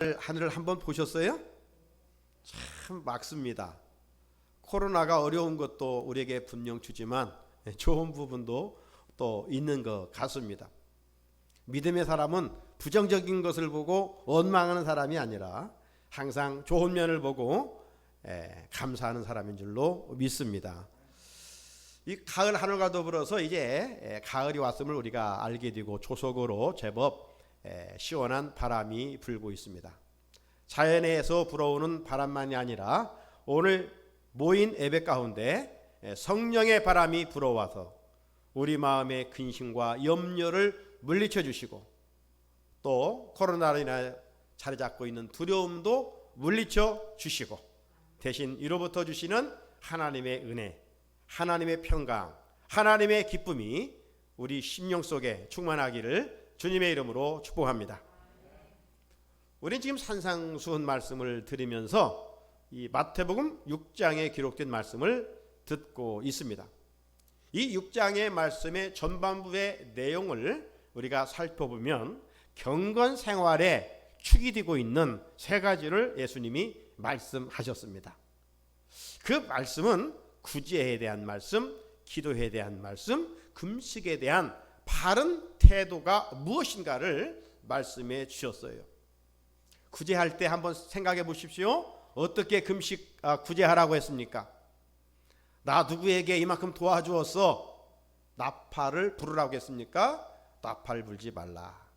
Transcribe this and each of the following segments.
하늘을 한번 보셨어요? 참 맑습니다. 코로나가 어려운 것도 우리에게 분명 주지만 좋은 부분도 또 있는 것 같습니다. 믿음의 사람은 부정적인 것을 보고 원망하는 사람이 아니라 항상 좋은 면을 보고 감사하는 사람인 줄로 믿습니다. 이 가을 하늘과 더불어서 이제 가을이 왔음을 우리가 알게 되고 조속으로 제법 시원한 바람이 불고 있습니다. 자연에서 불어오는 바람만이 아니라 오늘 모인 예배 가운데 성령의 바람이 불어와서 우리 마음의 근심과 염려를 물리쳐 주시고 또 코로나로 인해 자리 잡고 있는 두려움도 물리쳐 주시고 대신 이로부터 주시는 하나님의 은혜, 하나님의 평강, 하나님의 기쁨이 우리 심령 속에 충만하기를 주님의 이름으로 축복합니다. 우리는 지금 산상수훈 말씀을 들으면서 이 마태복음 6장에 기록된 말씀을 듣고 있습니다. 이 6장의 말씀의 전반부의 내용을 우리가 살펴보면 경건 생활에 축이 되고 있는 세 가지를 예수님이 말씀하셨습니다. 그 말씀은 구제에 대한 말씀, 기도에 대한 말씀, 금식에 대한 바른 태도가 무엇인가를 말씀해 주셨어요. 구제할 때 한번 생각해 보십시오. 어떻게 구제하라고 했습니까? 나 누구에게 이만큼 도와주었어. 나팔을 부르라고 했습니까? 나팔 불지 말라.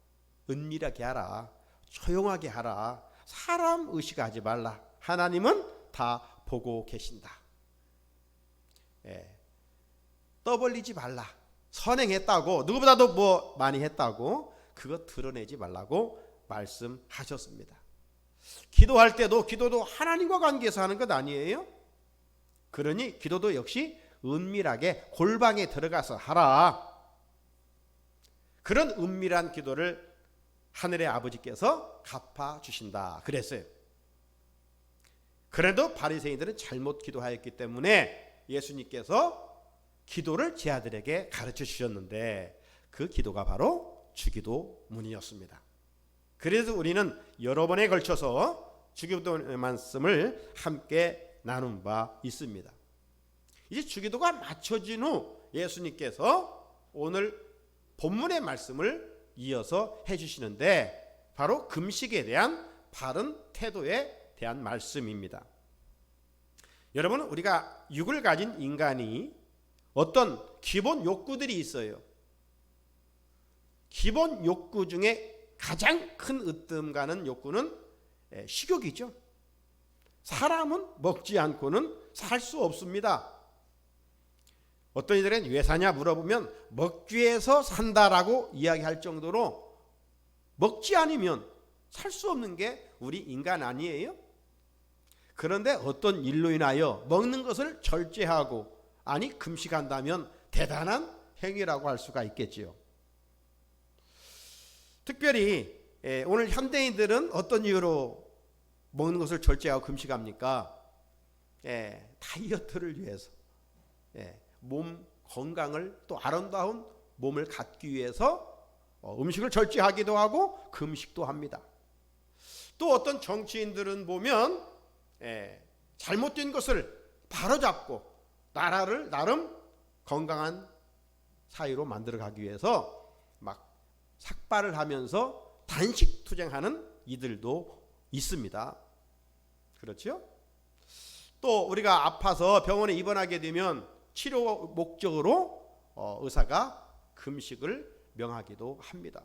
은밀하게 하라. 조용하게 하라. 사람 의식하지 말라. 하나님은 다 보고 계신다. 떠벌리지 말라. 선행했다고 누구보다도 뭐 많이 했다고 그거 드러내지 말라고 말씀하셨습니다. 기도할 때도 기도도 하나님과 관계에서 하는 것 아니에요? 그러니 기도도 역시 은밀하게 골방에 들어가서 하라. 그런 은밀한 기도를 하늘의 아버지께서 갚아주신다 그랬어요. 그래도 바리새인들은 잘못 기도하였기 때문에 예수님께서 기도를 제 아들에게 가르쳐 주셨는데 그 기도가 바로 주기도문이었습니다. 그래서 우리는 여러 번에 걸쳐서 주기도 말씀을 함께 나눈 바 있습니다. 이제 주기도가 마쳐진 후 예수님께서 오늘 본문의 말씀을 이어서 해주시는데 바로 금식에 대한 바른 태도에 대한 말씀입니다. 여러분, 우리가 육을 가진 인간이 어떤 기본 욕구들이 있어요. 기본 욕구 중에 가장 큰 으뜸 가는 욕구는 식욕이죠. 사람은 먹지 않고는 살 수 없습니다. 어떤 이들은 왜 사냐 물어보면 먹기 위해서 산다라고 이야기할 정도로 먹지 않으면 살 수 없는 게 우리 인간 아니에요? 그런데 어떤 일로 인하여 먹는 것을 절제하고 아니 금식한다면 대단한 행위라고 할 수가 있겠지요. 특별히 오늘 현대인들은 어떤 이유로 먹는 것을 절제하고 금식합니까? 다이어트를 위해서, 몸 건강을 또 아름다운 몸을 갖기 위해서 음식을 절제하기도 하고 금식도 합니다. 또 어떤 정치인들은 보면 잘못된 것을 바로잡고 나라를 나름 건강한 사회로 만들어가기 위해서 막 삭발을 하면서 단식 투쟁하는 이들도 있습니다. 그렇죠? 또 우리가 아파서 병원에 입원하게 되면 치료 목적으로 의사가 금식을 명하기도 합니다.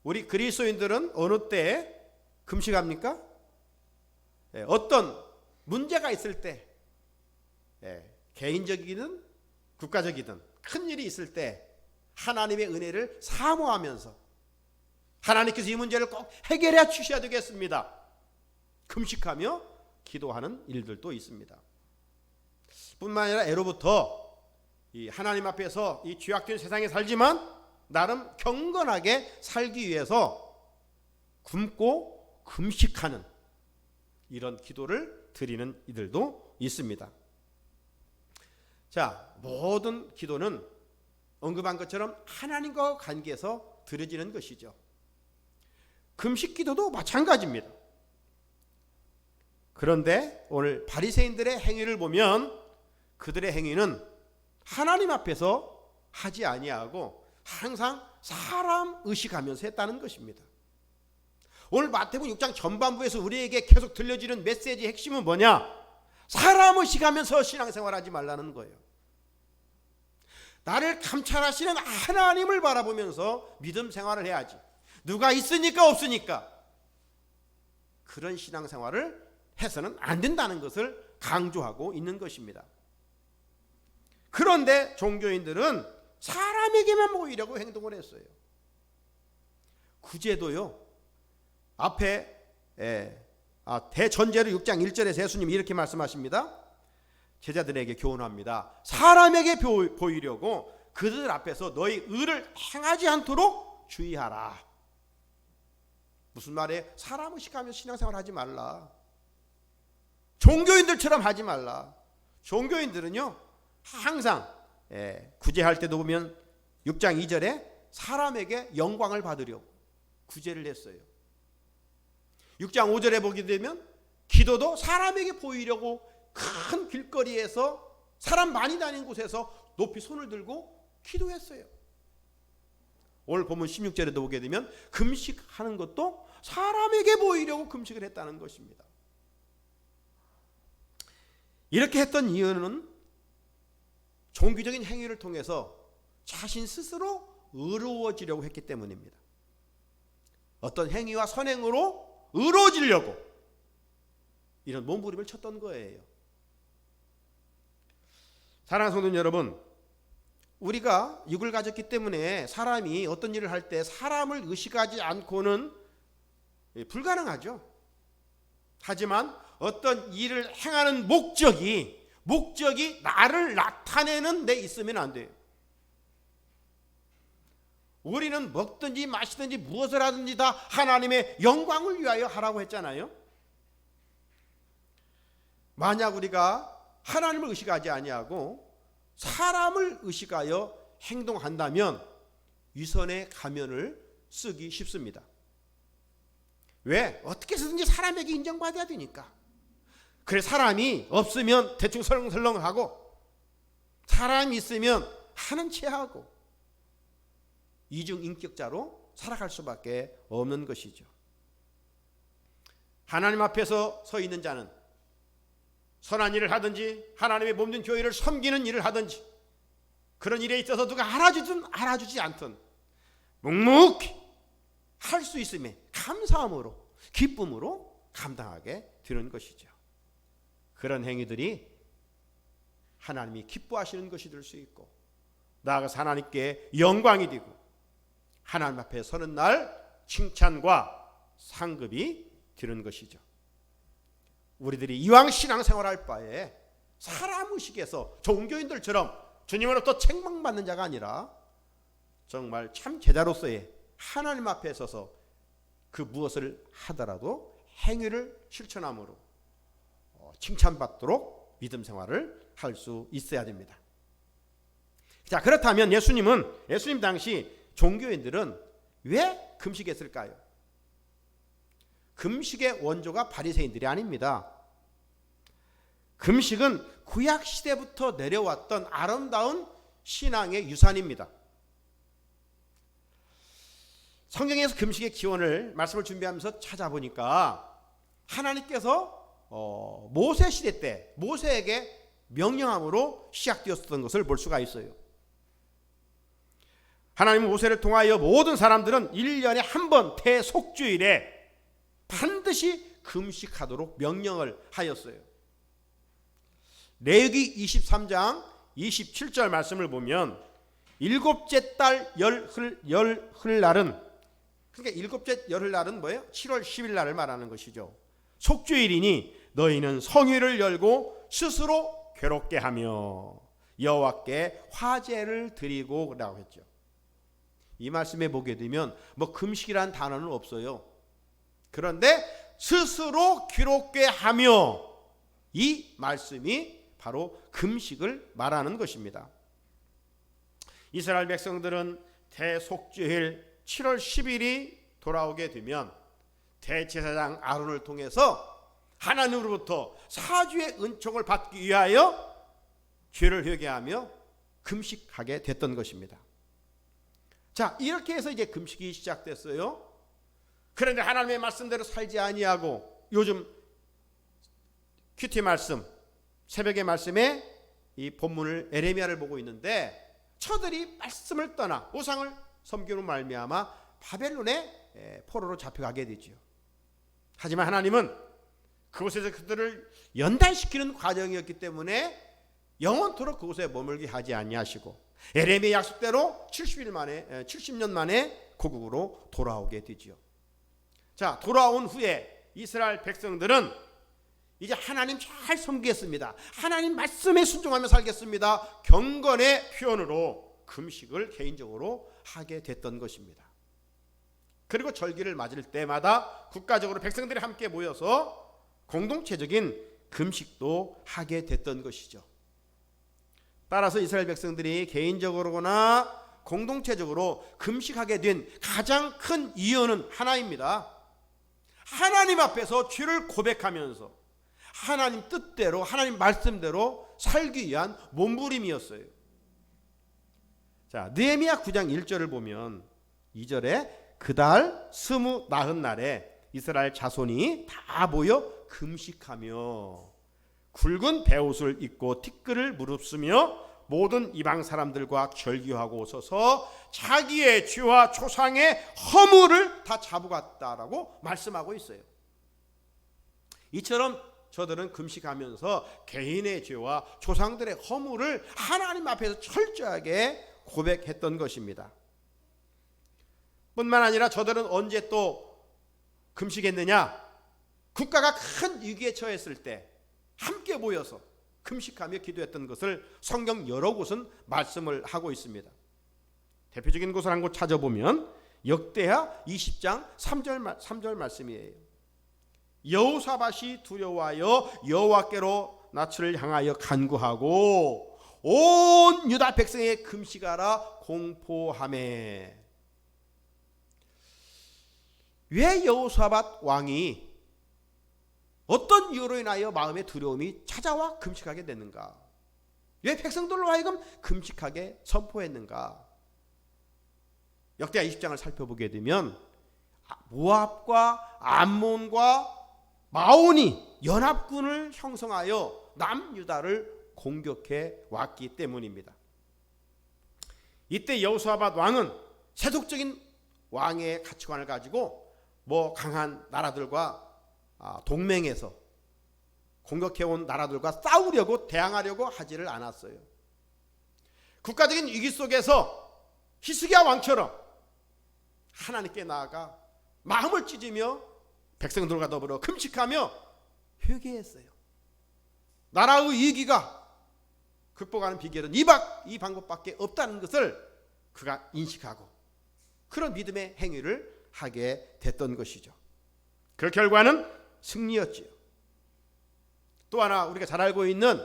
우리 그리스도인들은 어느 때 금식합니까? 어떤 문제가 있을 때, 개인적이든 국가적이든 큰 일이 있을 때 하나님의 은혜를 사모하면서 하나님께서 이 문제를 꼭 해결해 주셔야 되겠습니다. 금식하며 기도하는 일들도 있습니다. 뿐만 아니라 애로부터 이 하나님 앞에서 이 죄악된 세상에 살지만 나름 경건하게 살기 위해서 굶고 금식하는 이런 기도를 드리는 이들도 있습니다. 자, 모든 기도는 언급한 것처럼 하나님과 관계에서 드려지는 것이죠. 금식 기도도 마찬가지입니다. 그런데 오늘 바리새인들의 행위를 보면 그들의 행위는 하나님 앞에서 하지 아니하고 항상 사람 의식하면서 했다는 것입니다. 오늘 마태복음 6장 전반부에서 우리에게 계속 들려지는 메시지의 핵심은 뭐냐? 사람 의식하면서 신앙생활하지 말라는 거예요. 나를 감찰하시는 하나님을 바라보면서 믿음 생활을 해야지. 누가 있으니까 없으니까 그런 신앙생활을 해서는 안 된다는 것을 강조하고 있는 것입니다. 그런데 종교인들은 사람에게만 보이려고 행동을 했어요. 구제도요. 앞에 대전제로 6장 1절에서 예수님이 이렇게 말씀하십니다. 제자들에게 교훈합니다. 사람에게 보이려고 그들 앞에서 너희 의를 행하지 않도록 주의하라. 무슨 말이에요? 사람 의식하면서 신앙생활 하지 말라. 종교인들처럼 하지 말라. 종교인들은요 항상 구제할 때도 보면 6장 2절에 사람에게 영광을 받으려고 구제를 했어요. 6장 5절에 보게 되면 기도도 사람에게 보이려고 큰 길거리에서 사람 많이 다니는 곳에서 높이 손을 들고 기도했어요. 오늘 보면 16절에도 보게 되면 금식하는 것도 사람에게 보이려고 금식을 했다는 것입니다. 이렇게 했던 이유는 종교적인 행위를 통해서 자신 스스로 의로워지려고 했기 때문입니다. 어떤 행위와 선행으로 의로워지려고 이런 몸부림을 쳤던 거예요. 사랑하는 성도 여러분, 우리가 육을 가졌기 때문에 사람이 어떤 일을 할 때 사람을 의식하지 않고는 불가능하죠. 하지만 어떤 일을 행하는 목적이 나를 나타내는 데 있으면 안 돼요. 우리는 먹든지 마시든지 무엇을 하든지 다 하나님의 영광을 위하여 하라고 했잖아요. 만약 우리가 하나님을 의식하지 아니하고 사람을 의식하여 행동한다면 위선의 가면을 쓰기 쉽습니다. 왜? 어떻게 해서든지 사람에게 인정받아야 되니까. 그래 사람이 없으면 대충 설렁설렁하고 사람이 있으면 하는 체하고 이중인격자로 살아갈 수밖에 없는 것이죠. 하나님 앞에서 서 있는 자는 선한 일을 하든지 하나님의 몸된 교회를 섬기는 일을 하든지 그런 일에 있어서 누가 알아주든 알아주지 않든 묵묵히 할 수 있음에 감사함으로 기쁨으로 감당하게 되는 것이죠. 그런 행위들이 하나님이 기뻐하시는 것이 될 수 있고 나아가서 하나님께 영광이 되고 하나님 앞에 서는 날 칭찬과 상급이 되는 것이죠. 우리들이 이왕 신앙생활할 바에 사람 의식에서 종교인들처럼 주님으로부터 책망받는 자가 아니라 정말 참 제자로서의 하나님 앞에 서서 그 무엇을 하더라도 행위를 실천함으로 칭찬받도록 믿음 생활을 할 수 있어야 됩니다. 자, 그렇다면 예수님 당시 종교인들은 왜 금식했을까요? 금식의 원조가 바리새인들이 아닙니다. 금식은 구약 시대부터 내려왔던 아름다운 신앙의 유산입니다. 성경에서 금식의 기원을 말씀을 준비하면서 찾아보니까 하나님께서 모세 시대 때 모세에게 명령함으로 시작되었던 것을 볼 수가 있어요. 하나님은 모세를 통하여 모든 사람들은 1년에 한 번 대속주일에 반드시 금식하도록 명령을 하였어요. 레위기 23장 27절 말씀을 보면 일곱째 달 열흘날은 그러니까 일곱째 열흘날은 뭐예요? 7월 10일 날을 말하는 것이죠. 속주일이니 너희는 성회를 열고 스스로 괴롭게 하며 여호와께 화제를 드리고 라고 했죠. 이 말씀에 보게 되면 금식이란 단어는 없어요. 그런데 스스로 괴롭게 하며 이 말씀이 바로 금식을 말하는 것입니다. 이스라엘 백성들은 대속주일 7월 10일이 돌아오게 되면 대제사장 아론을 통해서 하나님으로부터 사주의 은총을 받기 위하여 죄를 회개하며 금식하게 됐던 것입니다. 자, 이렇게 해서 이제 금식이 시작됐어요. 그런데 하나님의 말씀대로 살지 아니하고 요즘 큐티 말씀, 새벽의 말씀에 이 본문을 에레미야를 보고 있는데 저들이 말씀을 떠나 우상을 섬기로 말미암아 바벨론의 포로로 잡혀가게 되죠. 하지만 하나님은 그곳에서 그들을 연단시키는 과정이었기 때문에 영원토록 그곳에 머물게 하지 아니하시고 에레미야 약속대로 70년 만에 고국으로 돌아오게 되죠. 자, 돌아온 후에 이스라엘 백성들은 이제 하나님 잘 섬기겠습니다. 하나님 말씀에 순종하며 살겠습니다. 경건의 표현으로 금식을 개인적으로 하게 됐던 것입니다. 그리고 절기를 맞을 때마다 국가적으로 백성들이 함께 모여서 공동체적인 금식도 하게 됐던 것이죠. 따라서 이스라엘 백성들이 개인적으로나 공동체적으로 금식하게 된 가장 큰 이유는 하나입니다. 하나님 앞에서 죄를 고백하면서 하나님 뜻대로 하나님 말씀대로 살기 위한 몸부림이었어요. 자, 느헤미야 9장 1절을 보면 2절에 그달 20날에 이스라엘 자손이 다 모여 금식하며 굵은 베옷을 입고 티끌을 무릅쓰며 모든 이방 사람들과 절규하고 서서 자기의 죄와 조상의 허물을 다 잡아갔다라고 말씀하고 있어요. 이처럼 저들은 금식하면서 개인의 죄와 조상들의 허물을 하나님 앞에서 철저하게 고백했던 것입니다. 뿐만 아니라 저들은 언제 또 금식했느냐? 국가가 큰 위기에 처했을 때 함께 모여서 금식하며 기도했던 것을 성경 여러 곳은 말씀을 하고 있습니다. 대표적인 곳을 한 곳 찾아보면 역대하 20장 3절 말씀이에요. 여호사밧이 두려워하여 여호와께로 낯을 향하여 간구하고 온 유다 백성의 금식하라 공포하매. 왜 여호사밧 왕이 어떤 이유로 인하여 마음의 두려움이 찾아와 금식하게 됐는가? 왜 백성들로 하여금 금식하게 선포했는가? 역대하 20장을 살펴보게 되면 모압과 암몬과 마온이 연합군을 형성하여 남유다를 공격해 왔기 때문입니다. 이때 여호사밧 왕은 세속적인 왕의 가치관을 가지고 강한 나라들과 동맹해서 공격해온 나라들과 싸우려고 대항하려고 하지를 않았어요. 국가적인 위기 속에서 히스기야 왕처럼 하나님께 나아가 마음을 찢으며 백성들과 더불어 금식하며 회개했어요. 나라의 위기가 극복하는 비결은 이 방법밖에 없다는 것을 그가 인식하고 그런 믿음의 행위를 하게 됐던 것이죠. 그 결과는 승리였지요. 또 하나 우리가 잘 알고 있는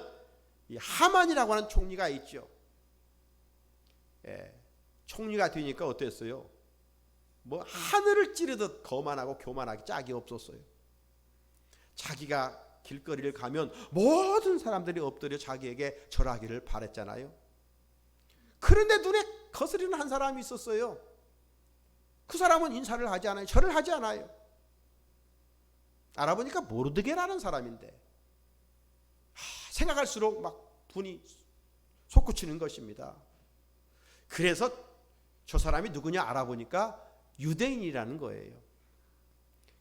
이 하만이라고 하는 총리가 있죠. 총리가 되니까 어땠어요? 하늘을 찌르듯 거만하고 교만하기 짝이 없었어요. 자기가 길거리를 가면 모든 사람들이 엎드려 자기에게 절하기를 바랬잖아요. 그런데 눈에 거스리는 한 사람이 있었어요. 그 사람은 인사를 하지 않아요. 절을 하지 않아요. 알아보니까 모르드게라는 사람인데 생각할수록 막 분이 솟구치는 것입니다. 그래서 저 사람이 누구냐 알아보니까 유대인이라는 거예요.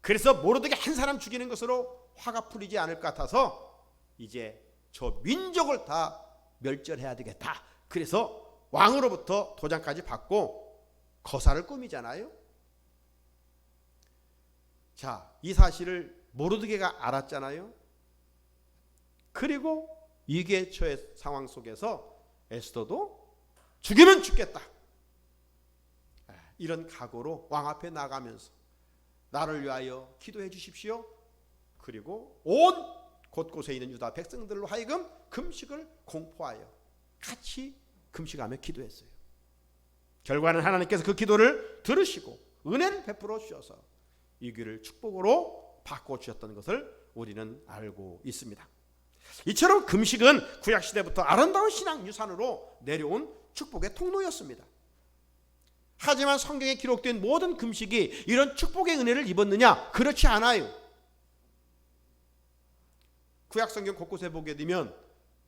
그래서 모르드게 한 사람 죽이는 것으로 화가 풀리지 않을 것 같아서 이제 저 민족을 다 멸절해야 되겠다. 그래서 왕으로부터 도장까지 받고 거사를 꾸미잖아요. 자, 이 사실을 모르드게가 알았잖아요. 그리고 위기에 처해 상황 속에서 에스더도 죽이면 죽겠다. 이런 각오로 왕 앞에 나가면서 나를 위하여 기도해 주십시오. 그리고 온 곳곳에 있는 유다 백성들로 하여금 금식을 공포하여 같이 금식하며 기도했어요. 결과는 하나님께서 그 기도를 들으시고 은혜를 베풀어 주셔서 이 길을 축복으로 바꿔주셨던 것을 우리는 알고 있습니다. 이처럼 금식은 구약시대부터 아름다운 신앙 유산으로 내려온 축복의 통로였습니다. 하지만 성경에 기록된 모든 금식이 이런 축복의 은혜를 입었느냐? 그렇지 않아요. 구약 성경 곳곳에 보게 되면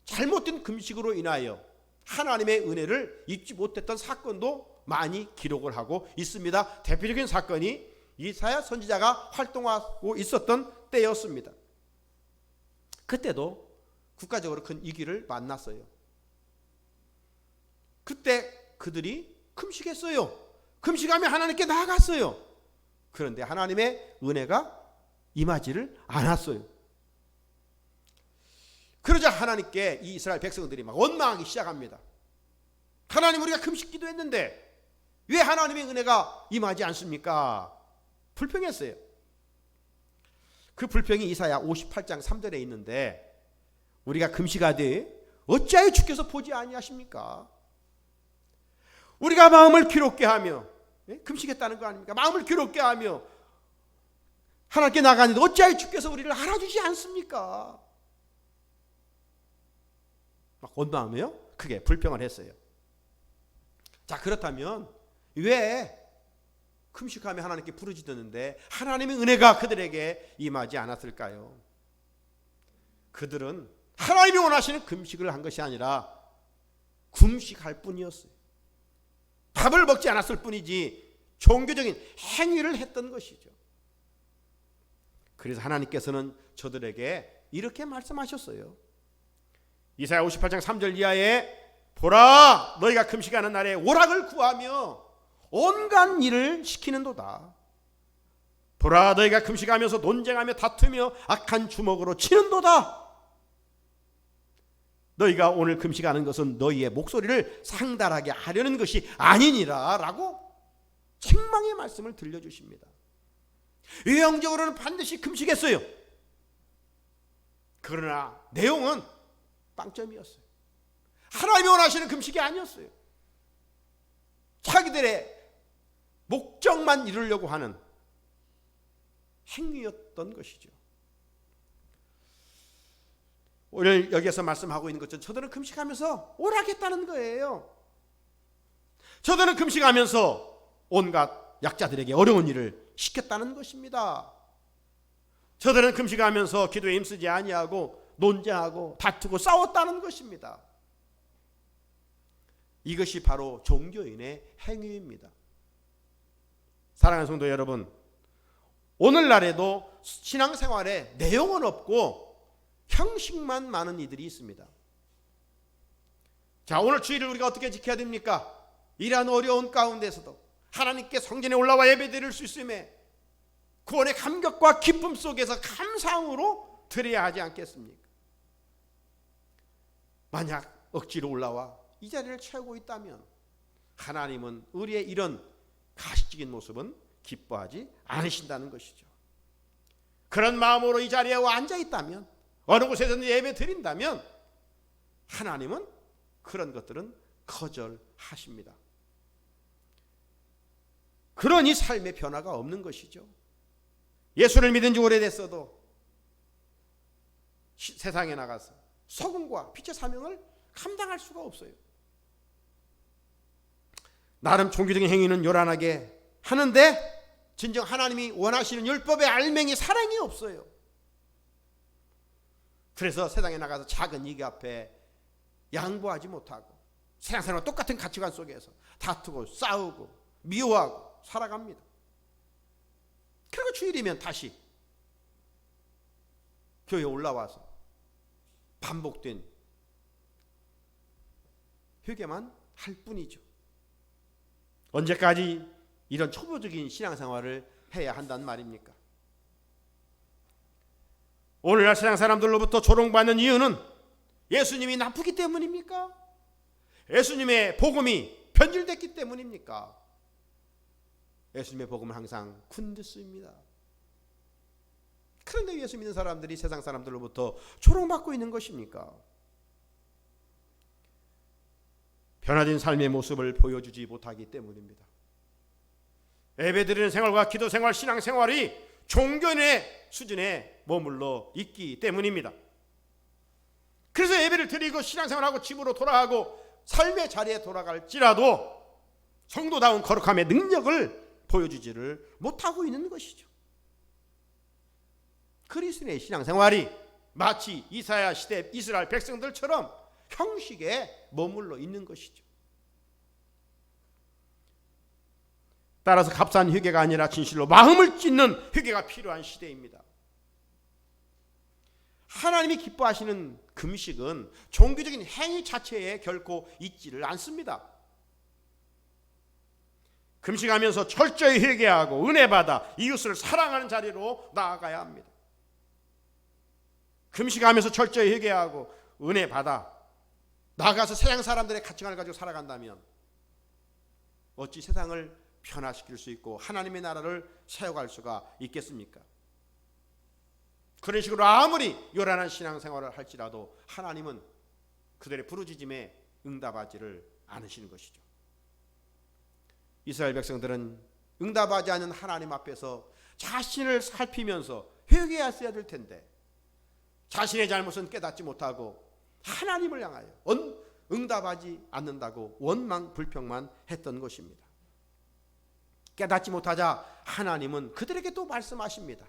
잘못된 금식으로 인하여 하나님의 은혜를 입지 못했던 사건도 많이 기록을 하고 있습니다. 대표적인 사건이 이사야 선지자가 활동하고 있었던 때였습니다. 그때도 국가적으로 큰 위기를 만났어요. 그때 그들이 금식했어요. 금식하며 하나님께 나아갔어요. 그런데 하나님의 은혜가 임하지를 않았어요. 그러자 하나님께 이 이스라엘 백성들이 막 원망하기 시작합니다. 하나님, 우리가 금식 기도했는데 왜 하나님의 은혜가 임하지 않습니까? 불평했어요. 그 불평이 이사야 58장 3절에 있는데, 우리가 금식하되 어찌하여 주께서 보지 아니하십니까? 우리가 마음을 기롭게 하며, 금식했다는 거 아닙니까? 마음을 기롭게 하며 하나님께 나가는데 어찌하여 주께서 우리를 알아주지 않습니까? 막 원망하며 크게 불평을 했어요. 자, 그렇다면 왜 금식하며 하나님께 부르짖었는데 하나님의 은혜가 그들에게 임하지 않았을까요? 그들은 하나님이 원하시는 금식을 한 것이 아니라 금식할 뿐이었어요. 밥을 먹지 않았을 뿐이지 종교적인 행위를 했던 것이죠. 그래서 하나님께서는 저들에게 이렇게 말씀하셨어요. 이사야 58장 3절 이하에 보라, 너희가 금식하는 날에 오락을 구하며 온갖 일을 시키는도다. 보라, 너희가 금식하면서 논쟁하며 다투며 악한 주먹으로 치는도다. 너희가 오늘 금식하는 것은 너희의 목소리를 상달하게 하려는 것이 아니니라 라고 책망의 말씀을 들려주십니다. 외형적으로는 반드시 금식했어요. 그러나 내용은 빵점이었어요. 하나님이 원하시는 금식이 아니었어요. 자기들의 목적만 이루려고 하는 행위였던 것이죠. 오늘 여기에서 말씀하고 있는 것처럼 저들은 금식하면서 오락했다는 거예요. 저들은 금식하면서 온갖 약자들에게 어려운 일을 시켰다는 것입니다. 저들은 금식하면서 기도에 힘쓰지 아니하고 논쟁하고 다투고 싸웠다는 것입니다. 이것이 바로 종교인의 행위입니다. 사랑하는 성도 여러분, 오늘날에도 신앙생활에 내용은 없고 형식만 많은 이들이 있습니다. 자, 오늘 주일을 우리가 어떻게 지켜야 됩니까? 이러한 어려운 가운데서도 하나님께 성전에 올라와 예배드릴 수 있음에 구원의 감격과 기쁨 속에서 감사함으로 드려야 하지 않겠습니까? 만약 억지로 올라와 이 자리를 채우고 있다면 하나님은 우리의 이런 가식적인 모습은 기뻐하지 않으신다는 것이죠. 그런 마음으로 이 자리에 와 앉아 있다면, 어느 곳에서든 예배 드린다면 하나님은 그런 것들은 거절하십니다. 그러니 삶의 변화가 없는 것이죠. 예수를 믿은 지 오래됐어도 세상에 나가서 소금과 빛의 사명을 감당할 수가 없어요. 나름 종교적인 행위는 요란하게 하는데 진정 하나님이 원하시는 율법의 알맹이 사랑이 없어요. 그래서 세상에 나가서 작은 이기 앞에 양보하지 못하고 세상 사람과 똑같은 가치관 속에서 다투고 싸우고 미워하고 살아갑니다. 그리고 주일이면 다시 교회에 올라와서 반복된 회개만 할 뿐이죠. 언제까지 이런 초보적인 신앙생활을 해야 한단 말입니까? 오늘날 세상 사람들로부터 조롱받는 이유는 예수님이 나쁘기 때문입니까? 예수님의 복음이 변질됐기 때문입니까? 예수님의 복음은 항상 굿뉴스입니다. 그런데 예수 믿는 사람들이 세상 사람들로부터 조롱받고 있는 것입니까? 변화된 삶의 모습을 보여주지 못하기 때문입니다. 예배드리는 생활과 기도 생활, 신앙 생활이 종교인의 수준에 머물러 있기 때문입니다. 그래서 예배를 드리고 신앙생활하고 집으로 돌아가고 삶의 자리에 돌아갈지라도 성도다운 거룩함의 능력을 보여주지를 못하고 있는 것이죠. 그리스도인의 신앙생활이 마치 이사야 시대 이스라엘 백성들처럼 형식에 머물러 있는 것이죠. 따라서 값싼 회개가 아니라 진실로 마음을 찢는 회개가 필요한 시대입니다. 하나님이 기뻐하시는 금식은 종교적인 행위 자체에 결코 있지를 않습니다. 금식하면서 철저히 회개하고 은혜 받아 이웃을 사랑하는 자리로 나아가야 합니다. 금식하면서 철저히 회개하고 은혜 받아 나가서 세상 사람들의 가치관을 가지고 살아간다면 어찌 세상을 변화시킬 수 있고 하나님의 나라를 세워갈 수가 있겠습니까? 그런 식으로 아무리 요란한 신앙생활을 할지라도 하나님은 그들의 부르짖음에 응답하지를 않으시는 것이죠. 이스라엘 백성들은 응답하지 않는 하나님 앞에서 자신을 살피면서 회개했어야 될 텐데 자신의 잘못은 깨닫지 못하고 하나님을 향하여 응답하지 않는다고 원망 불평만 했던 것입니다. 깨닫지 못하자 하나님은 그들에게 또 말씀하십니다.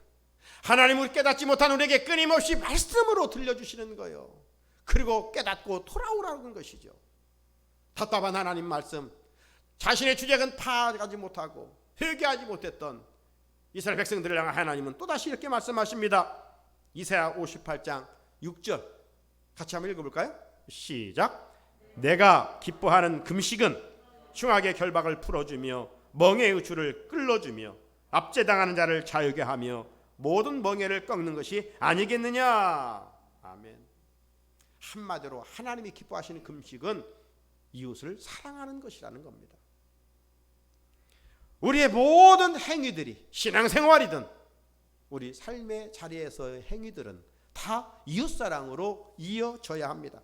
하나님을 깨닫지 못한 우리에게 끊임없이 말씀으로 들려주시는 거예요. 그리고 깨닫고 돌아오라는 것이죠. 답답한 하나님 말씀, 자신의 주제는 파악하지 못하고 회개하지 못했던 이스라엘 백성들을 향해 하나님은 또다시 이렇게 말씀하십니다. 이사야 58장 6절 같이 한번 읽어볼까요? 시작. 내가 기뻐하는 금식은 흉악의 결박을 풀어주며 멍에의 줄을 끌어주며 압제당하는 자를 자유게 하며 모든 멍에를 꺾는 것이 아니겠느냐. 아멘. 한마디로 하나님이 기뻐하시는 금식은 이웃을 사랑하는 것이라는 겁니다. 우리의 모든 행위들이 신앙생활이든 우리 삶의 자리에서의 행위들은 다 이웃사랑으로 이어져야 합니다.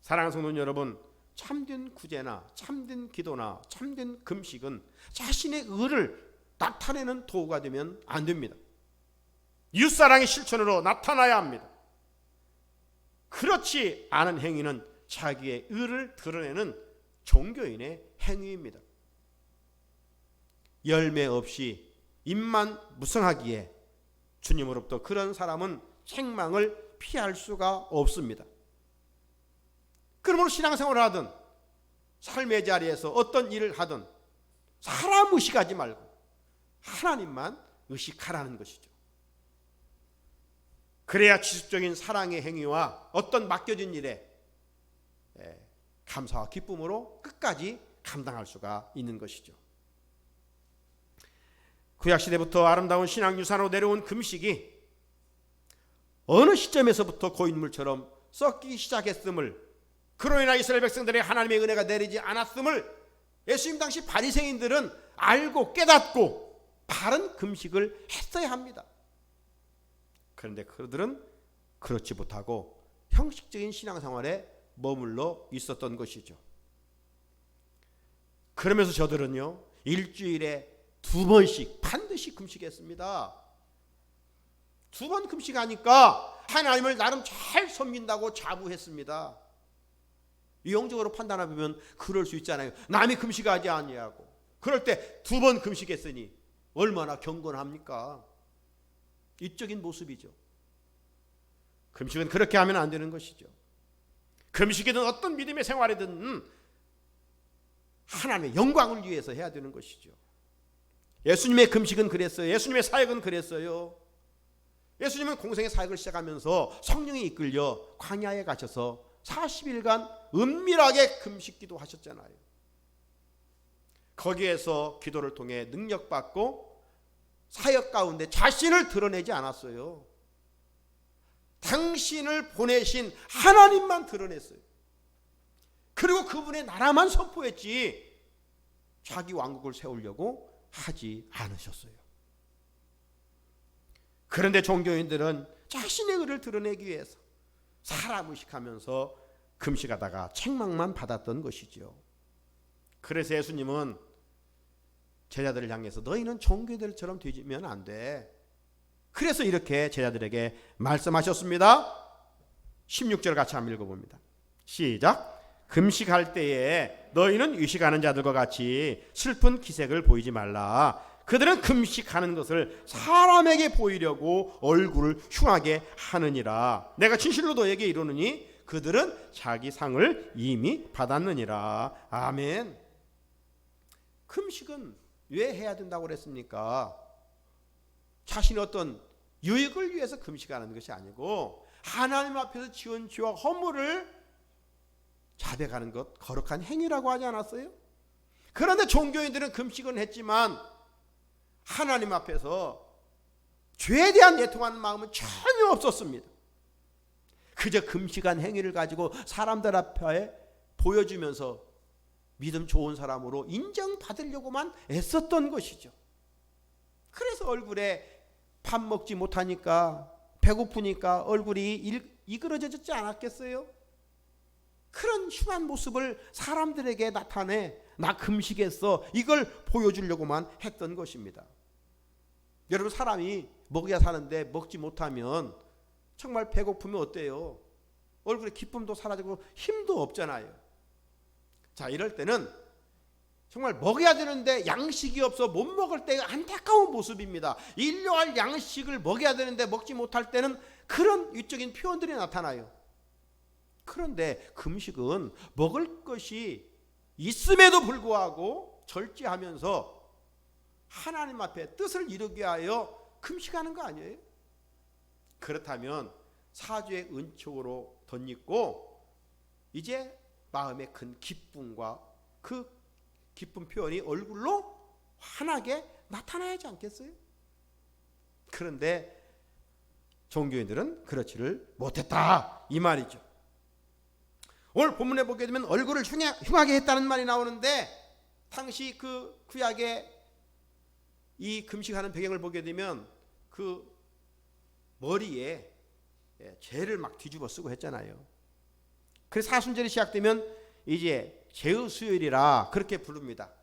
사랑하는 성도 여러분, 참된 구제나 참된 기도나 참된 금식은 자신의 의를 나타내는 도구가 되면 안 됩니다. 이웃사랑의 실천으로 나타나야 합니다. 그렇지 않은 행위는 자기의 의를 드러내는 종교인의 행위입니다. 열매 없이 입만 무성하기에 주님으로부터 그런 사람은 책망을 피할 수가 없습니다. 그러므로 신앙생활을 하든 삶의 자리에서 어떤 일을 하든 사람 의식하지 말고 하나님만 의식하라는 것이죠. 그래야 지속적인 사랑의 행위와 어떤 맡겨진 일에 감사와 기쁨으로 끝까지 감당할 수가 있는 것이죠. 구약시대부터 아름다운 신앙유산으로 내려온 금식이 어느 시점에서부터 고인물처럼 썩기 시작했음을, 그로 인하 이스라엘 백성들의 하나님의 은혜가 내리지 않았음을 예수님 당시 바리새인들은 알고 깨닫고 바른 금식을 했어야 합니다. 그런데 그들은 그렇지 못하고 형식적인 신앙생활에 머물러 있었던 것이죠. 그러면서 저들은요, 일주일에 2번씩 반드시 금식했습니다. 2번 금식하니까 하나님을 나름 잘 섬긴다고 자부했습니다. 영적으로 판단해보면 그럴 수 있잖아요. 남이 금식하지 아니하고 그럴 때 2번 금식했으니 얼마나 경건합니까? 이적인 모습이죠. 금식은 그렇게 하면 안 되는 것이죠. 금식이든 어떤 믿음의 생활이든 하나님의 영광을 위해서 해야 되는 것이죠. 예수님의 금식은 그랬어요. 예수님의 사역은 그랬어요. 예수님은 공생의 사역을 시작하면서 성령이 이끌려 광야에 가셔서 40일간 은밀하게 금식기도 하셨잖아요. 거기에서 기도를 통해 능력받고 사역 가운데 자신을 드러내지 않았어요. 당신을 보내신 하나님만 드러냈어요. 그리고 그분의 나라만 선포했지 자기 왕국을 세우려고 하지 않으셨어요. 그런데 종교인들은 자신의 의를 드러내기 위해서 사람 의식하면서 금식하다가 책망만 받았던 것이죠. 그래서 예수님은 제자들을 향해서 너희는 종교들처럼 되면 안 돼. 그래서 이렇게 제자들에게 말씀하셨습니다. 16절 같이 한번 읽어봅니다. 시작. 금식할 때에 너희는 유식하는 자들과 같이 슬픈 기색을 보이지 말라. 그들은 금식하는 것을 사람에게 보이려고 얼굴을 흉하게 하느니라. 내가 진실로 너에게 이르노니 그들은 자기 상을 이미 받았느니라. 아멘. 금식은 왜 해야 된다고 그랬습니까? 자신의 어떤 유익을 위해서 금식하는 것이 아니고 하나님 앞에서 지은 죄와 허물을 자백하는 것, 거룩한 행위라고 하지 않았어요? 그런데 종교인들은 금식은 했지만 하나님 앞에서 죄에 대한 애통하는 마음은 전혀 없었습니다. 그저 금식한 행위를 가지고 사람들 앞에 보여주면서 믿음 좋은 사람으로 인정받으려고만 애썼던 것이죠. 그래서 얼굴에 밥 먹지 못하니까 배고프니까 얼굴이 이그러졌지 않았겠어요? 그런 흉한 모습을 사람들에게 나타내 나 금식했어 이걸 보여주려고만 했던 것입니다. 여러분, 사람이 먹어야 사는데 먹지 못하면 정말 배고프면 어때요? 얼굴에 기쁨도 사라지고 힘도 없잖아요. 자, 이럴 때는 정말 먹어야 되는데 양식이 없어 못 먹을 때 안타까운 모습입니다. 일용할 양식을 먹어야 되는데 먹지 못할 때는 그런 위적인 표현들이 나타나요. 그런데 금식은 먹을 것이 있음에도 불구하고 절제하면서 하나님 앞에 뜻을 이루게 하여 금식하는 거 아니에요? 그렇다면 사죄의 은총으로 덧입고 이제 마음의 큰 기쁨과 그 기쁨 표현이 얼굴로 환하게 나타나야지 않겠어요? 그런데 종교인들은 그렇지를 못했다 이 말이죠. 오늘 본문에 보게 되면 얼굴을 흉하게 했다는 말이 나오는데 당시 그 구약의 이 금식하는 배경을 보게 되면 그 머리에 재를 막 뒤집어 쓰고 했잖아요. 그래서 사순절이 시작되면 이제 재의 수요일이라 그렇게 부릅니다.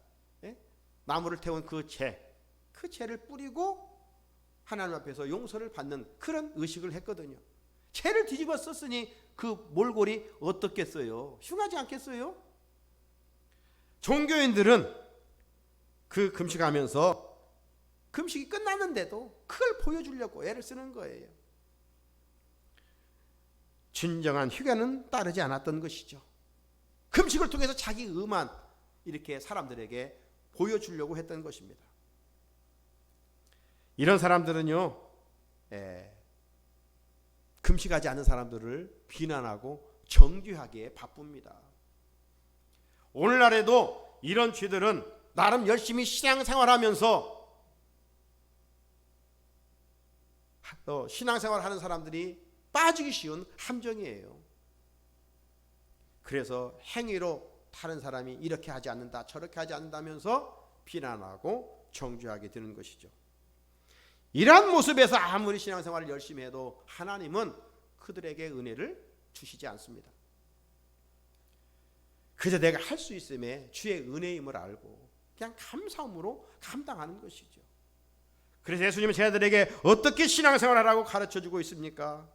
나무를 태운 그 재를 뿌리고 하나님 앞에서 용서를 받는 그런 의식을 했거든요. 재를 뒤집어 썼으니 그 몰골이 어떻겠어요? 흉하지 않겠어요? 종교인들은 그 금식하면서 금식이 끝났는데도 그걸 보여주려고 애를 쓰는 거예요. 진정한 휴게는 따르지 않았던 것이죠. 금식을 통해서 자기 의만 이렇게 사람들에게 보여주려고 했던 것입니다. 이런 사람들은요, 금식하지 않는 사람들을 비난하고 정죄하기에 바쁩니다. 오늘날에도 이런 죄들은 나름 열심히 신앙생활하면서 신앙생활하는 사람들이 빠지기 쉬운 함정이에요. 그래서 행위로 다른 사람이 이렇게 하지 않는다 저렇게 하지 않는다면서 비난하고 정죄하게 되는 것이죠. 이러한 모습에서 아무리 신앙생활을 열심히 해도 하나님은 그들에게 은혜를 주시지 않습니다. 그저 내가 할 수 있음에 주의 은혜임을 알고 그냥 감사함으로 감당하는 것이죠. 그래서 예수님은 제자들에게 어떻게 신앙생활하라고 가르쳐주고 있습니까?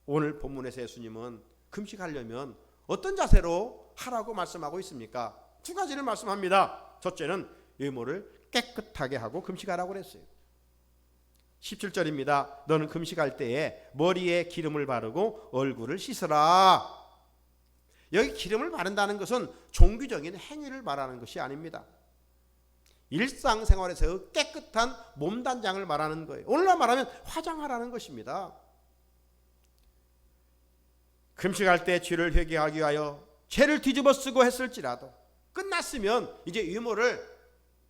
오늘 본문에서 예수님은 금식하려면 어떤 자세로 하라고 말씀하고 있습니까? 두 가지를 말씀합니다. 첫째는 외모를 깨끗하게 하고 금식하라고 그랬어요. 17절입니다. 너는 금식할 때에 머리에 기름을 바르고 얼굴을 씻으라. 여기 기름을 바른다는 것은 종교적인 행위를 말하는 것이 아닙니다. 일상생활에서 깨끗한 몸단장을 말하는 거예요. 오늘날 말하면 화장하라는 것입니다. 금식할 때 죄를 회개하기 위하여 죄를 뒤집어 쓰고 했을지라도 끝났으면 이제 유모를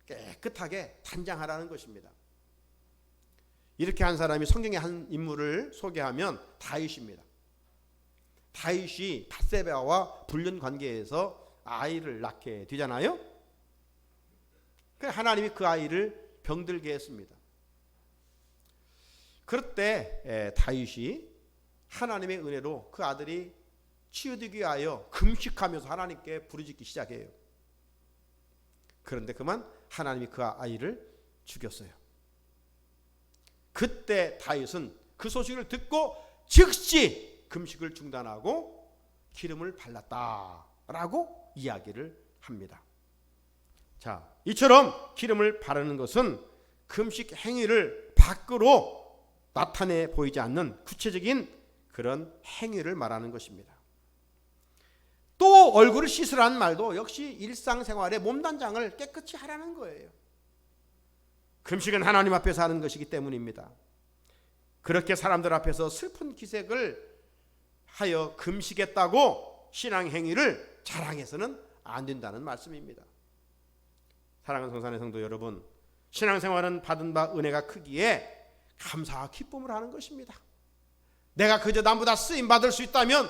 깨끗하게 단장하라는 것입니다. 이렇게 한 사람이 성경의 한 인물을 소개하면 다윗입니다. 다윗이 밧세바와 불륜 관계에서 아이를 낳게 되잖아요. 하나님이 그 아이를 병들게 했습니다. 그럴 때 다윗이 하나님의 은혜로 그 아들이 치유되기 위하여 금식하면서 하나님께 부르짖기 시작해요. 그런데 그만 하나님이 그 아이를 죽였어요. 그때 다윗은 그 소식을 듣고 즉시 금식을 중단하고 기름을 발랐다라고 이야기를 합니다. 자, 이처럼 기름을 바르는 것은 금식 행위를 밖으로 나타내 보이지 않는 구체적인 그런 행위를 말하는 것입니다. 또 얼굴을 씻으라는 말도 역시 일상생활의 몸단장을 깨끗이 하라는 거예요. 금식은 하나님 앞에서 하는 것이기 때문입니다. 그렇게 사람들 앞에서 슬픈 기색을 하여 금식했다고 신앙행위를 자랑해서는 안 된다는 말씀입니다. 사랑하는 성산의 성도 여러분, 신앙생활은 받은 바 은혜가 크기에 감사와 기쁨을 하는 것입니다. 내가 그저 남보다 쓰임받을 수 있다면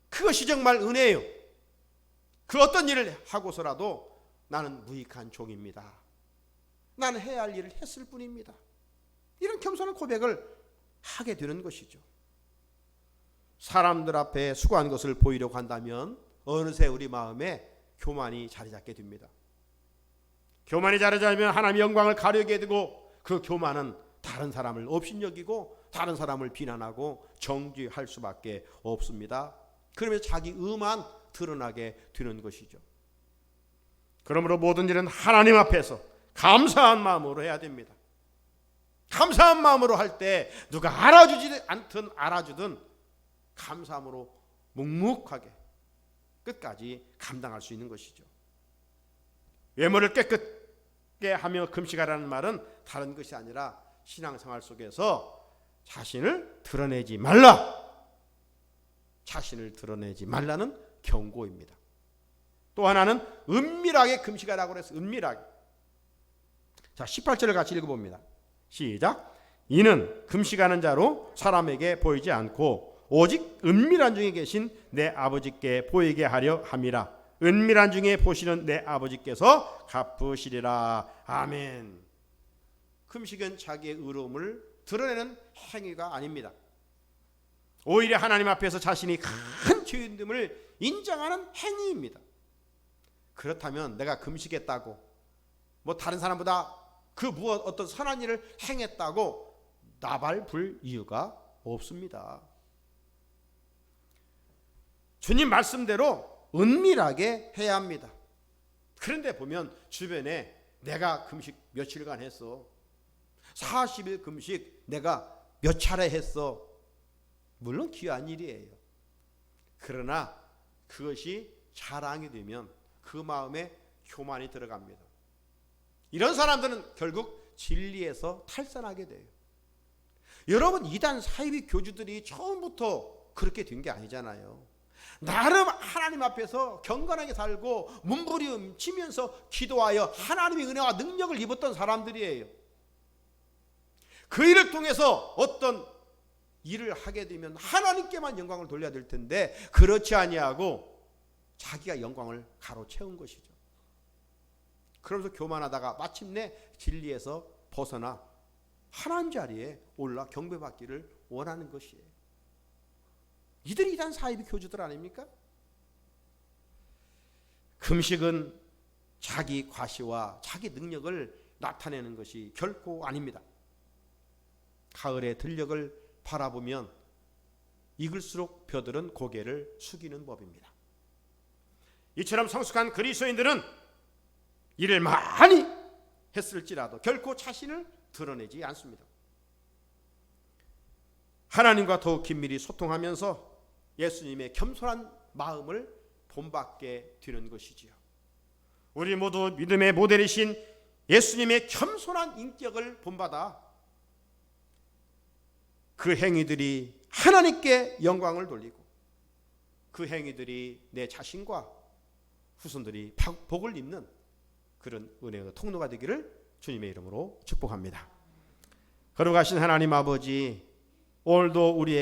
그것이 정말 은혜예요. 그 어떤 일을 하고서라도 나는 무익한 종입니다. 나는 해야 할 일을 했을 뿐입니다. 이런 겸손한 고백을 하게 되는 것이죠. 사람들 앞에 수고한 것을 보이려고 한다면 어느새 우리 마음에 교만이 자리 잡게 됩니다. 교만이 자리 잡으면 하나님의 영광을 가려게 되고 그 교만은 다른 사람을 업신여기고 다른 사람을 비난하고 정죄할 수밖에 없습니다. 그러면서 자기 의만 드러나게 되는 것이죠. 그러므로 모든 일은 하나님 앞에서 감사한 마음으로 해야 됩니다. 감사한 마음으로 할 때 누가 알아주지 않든 알아주든 감사함으로 묵묵하게 끝까지 감당할 수 있는 것이죠. 외모를 깨끗게 하며 금식하라는 말은 다른 것이 아니라 신앙생활 속에서 자신을 드러내지 말라. 자신을 드러내지 말라는 경고입니다. 또 하나는 은밀하게 금식하라고 해서 은밀하게. 자, 18절을 같이 읽어봅니다. 시작. 이는 금식하는 자로 사람에게 보이지 않고 오직 은밀한 중에 계신 내 아버지께 보이게 하려 함이라. 은밀한 중에 보시는 내 아버지께서 갚으시리라. 아멘. 금식은 자기의 의로움을 드러내는 행위가 아닙니다. 오히려 하나님 앞에서 자신이 큰 죄인됨을 인정하는 행위입니다. 그렇다면 내가 금식했다고 뭐 다른 사람보다 그 무엇 어떤 선한 일을 행했다고 나발불 이유가 없습니다. 주님 말씀대로 은밀하게 해야 합니다. 그런데 보면 주변에 내가 금식 며칠간 했어. 40일 금식 내가 몇 차례 했어. 물론 귀한 일이에요. 그러나 그것이 자랑이 되면 그 마음에 교만이 들어갑니다. 이런 사람들은 결국 진리에서 탈선하게 돼요. 여러분, 이단 사이비 교주들이 처음부터 그렇게 된 게 아니잖아요. 나름 하나님 앞에서 경건하게 살고 몸부림치면서 기도하여 하나님의 은혜와 능력을 입었던 사람들이에요. 그 일을 통해서 어떤 일을 하게 되면 하나님께만 영광을 돌려야 될 텐데 그렇지 아니하고 자기가 영광을 가로채운 것이죠. 그러면서 교만하다가 마침내 진리에서 벗어나 하나님 자리에 올라 경배받기를 원하는 것이에요. 이들이 이단 사이비 교주들 아닙니까? 금식은 자기 과시와 자기 능력을 나타내는 것이 결코 아닙니다. 가을의 들녘을 바라보면 익을수록 벼들은 고개를 숙이는 법입니다. 이처럼 성숙한 그리스도인들은 일을 많이 했을지라도 결코 자신을 드러내지 않습니다. 하나님과 더욱 긴밀히 소통하면서 예수님의 겸손한 마음을 본받게 되는 것이지요. 우리 모두 믿음의 모델이신 예수님의 겸손한 인격을 본받아 그 행위들이 하나님께 영광을 돌리고 그 행위들이 내 자신과 후손들이 복을 입는 그런 은혜의 통로가 되기를 주님의 이름으로 축복합니다. 거룩하신 하나님 아버지, 오늘도 우리에게